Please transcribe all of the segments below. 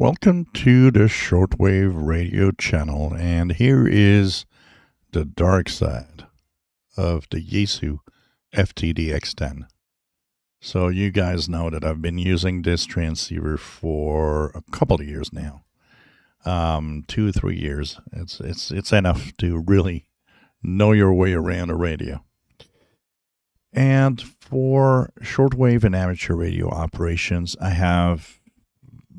Welcome to the Shortwave Radio channel, and here is the dark side of the Yaesu FTdx10. So you guys know that I've been using this transceiver for a couple of years now, 2 3 years. It's enough to really know your way around a radio. And for shortwave and amateur radio operations, I have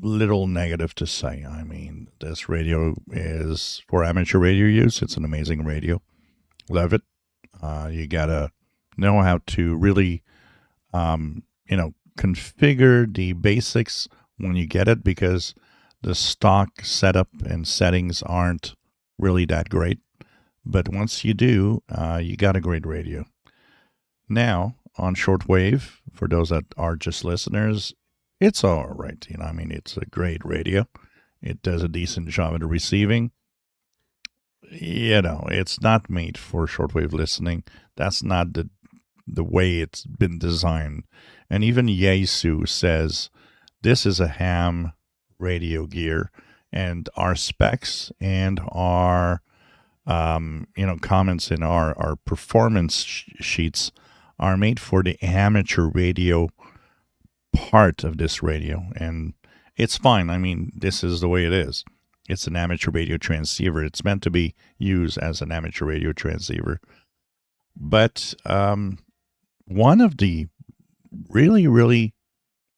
little negative to say. I mean, this radio is for amateur radio use. It's an amazing radio. Love it. You gotta know how to really, configure the basics when you get it, because the stock setup and settings aren't really that great. But once you do, you got a great radio. Now, on shortwave, for those that are just listeners, it's all right. It's a great radio. It does a decent job at receiving. It's not made for shortwave listening. That's not the way it's been designed. And even Yaesu says this is a ham radio gear, and our specs and our comments in our performance sheets are made for the amateur radio part of this radio, and it's fine. I mean, this is the way it is. It's an amateur radio transceiver. It's meant to be used as an amateur radio transceiver. But one of the really, really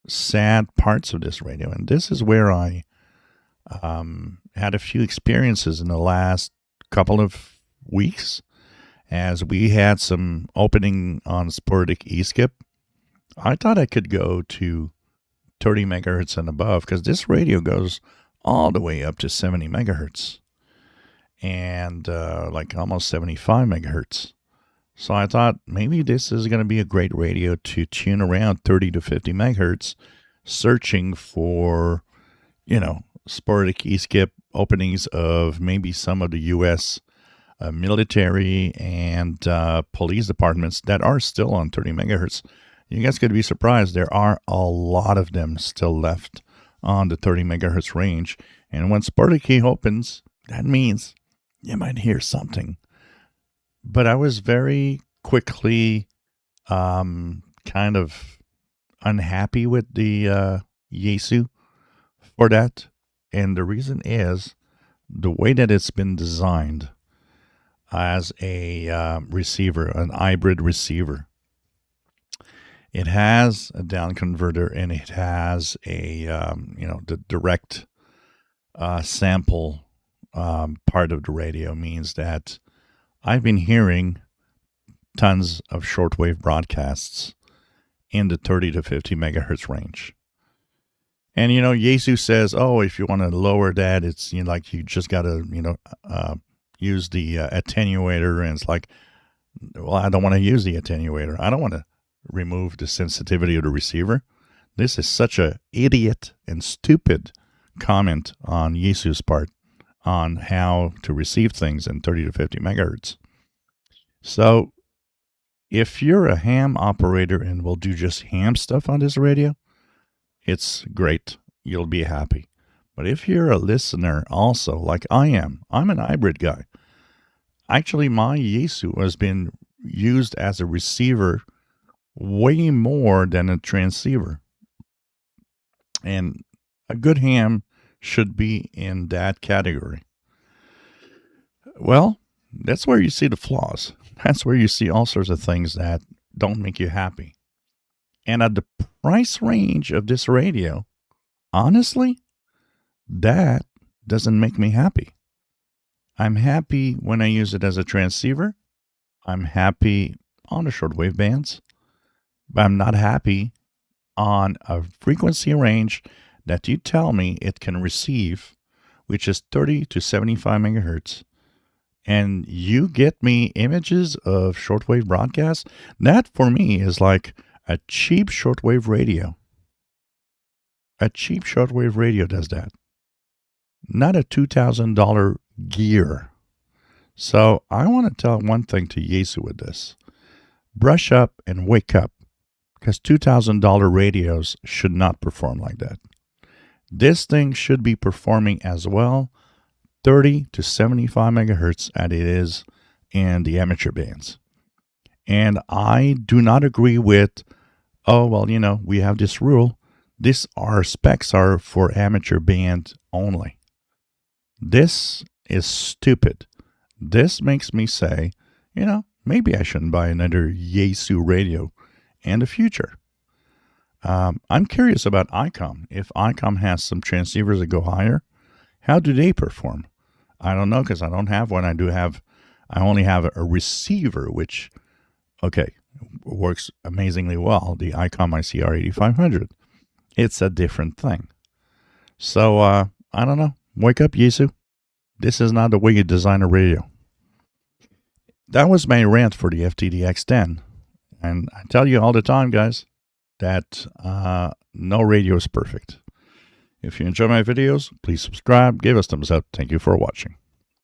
sad parts of this radio, and this is where I had a few experiences in the last couple of weeks, as we had some opening on sporadic E-skip. I thought I could go to 30 megahertz and above, because this radio goes all the way up to 70 megahertz and like almost 75 megahertz. So I thought maybe this is going to be a great radio to tune around 30 to 50 megahertz, searching for, sporadic E-skip openings of maybe some of the U.S. Military and police departments that are still on 30 megahertz. You guys could be surprised. There are a lot of them still left on the 30 megahertz range. And when sporadic E opens, that means you might hear something. But I was very quickly kind of unhappy with the Yaesu for that. And the reason is the way that it's been designed as a receiver, an hybrid receiver. It has a down converter, and it has a, the direct sample part of the radio means that I've been hearing tons of shortwave broadcasts in the 30 to 50 megahertz range. And, Yaesu says, if you want to lower that, it's you just got to, use the attenuator. And it's like, well, I don't want to use the attenuator. I don't want to remove the sensitivity of the receiver. This is such a idiot and stupid comment on Yaesu's part on how to receive things in 30 to 50 megahertz. So if you're a ham operator and will do just ham stuff on this radio, it's great. You'll be happy. But if you're a listener also, like I am, I'm an hybrid guy. Actually, my Yaesu has been used as a receiver way more than a transceiver. And a good ham should be in that category. Well, that's where you see the flaws. That's where you see all sorts of things that don't make you happy. And at the price range of this radio, honestly, that doesn't make me happy. I'm happy when I use it as a transceiver. I'm happy on the shortwave bands. But I'm not happy on a frequency range that you tell me it can receive, which is 30 to 75 megahertz. And you get me images of shortwave broadcasts. That for me is like a cheap shortwave radio. A cheap shortwave radio does that. Not a $2,000 gear. So I want to tell one thing to Yaesu with this. Brush up and wake up, because $2,000 radios should not perform like that. This thing should be performing as well 30 to 75 megahertz as it is in the amateur bands. And I do not agree with, oh, well, we have this rule. Our specs are for amateur band only. This is stupid. This makes me say, maybe I shouldn't buy another Yaesu radio in the future. I'm curious about ICOM. If ICOM has some transceivers that go higher, how do they perform? I don't know, because I don't have one. I only have a receiver, which, works amazingly well. The ICOM ICR 8500. It's a different thing. So, I don't know. Wake up, Yaesu. This is not the way you design a radio. That was my rant for the FTdx10. And I tell you all the time, guys, that no radio is perfect. If you enjoy my videos, please subscribe, give us thumbs up. Thank you for watching.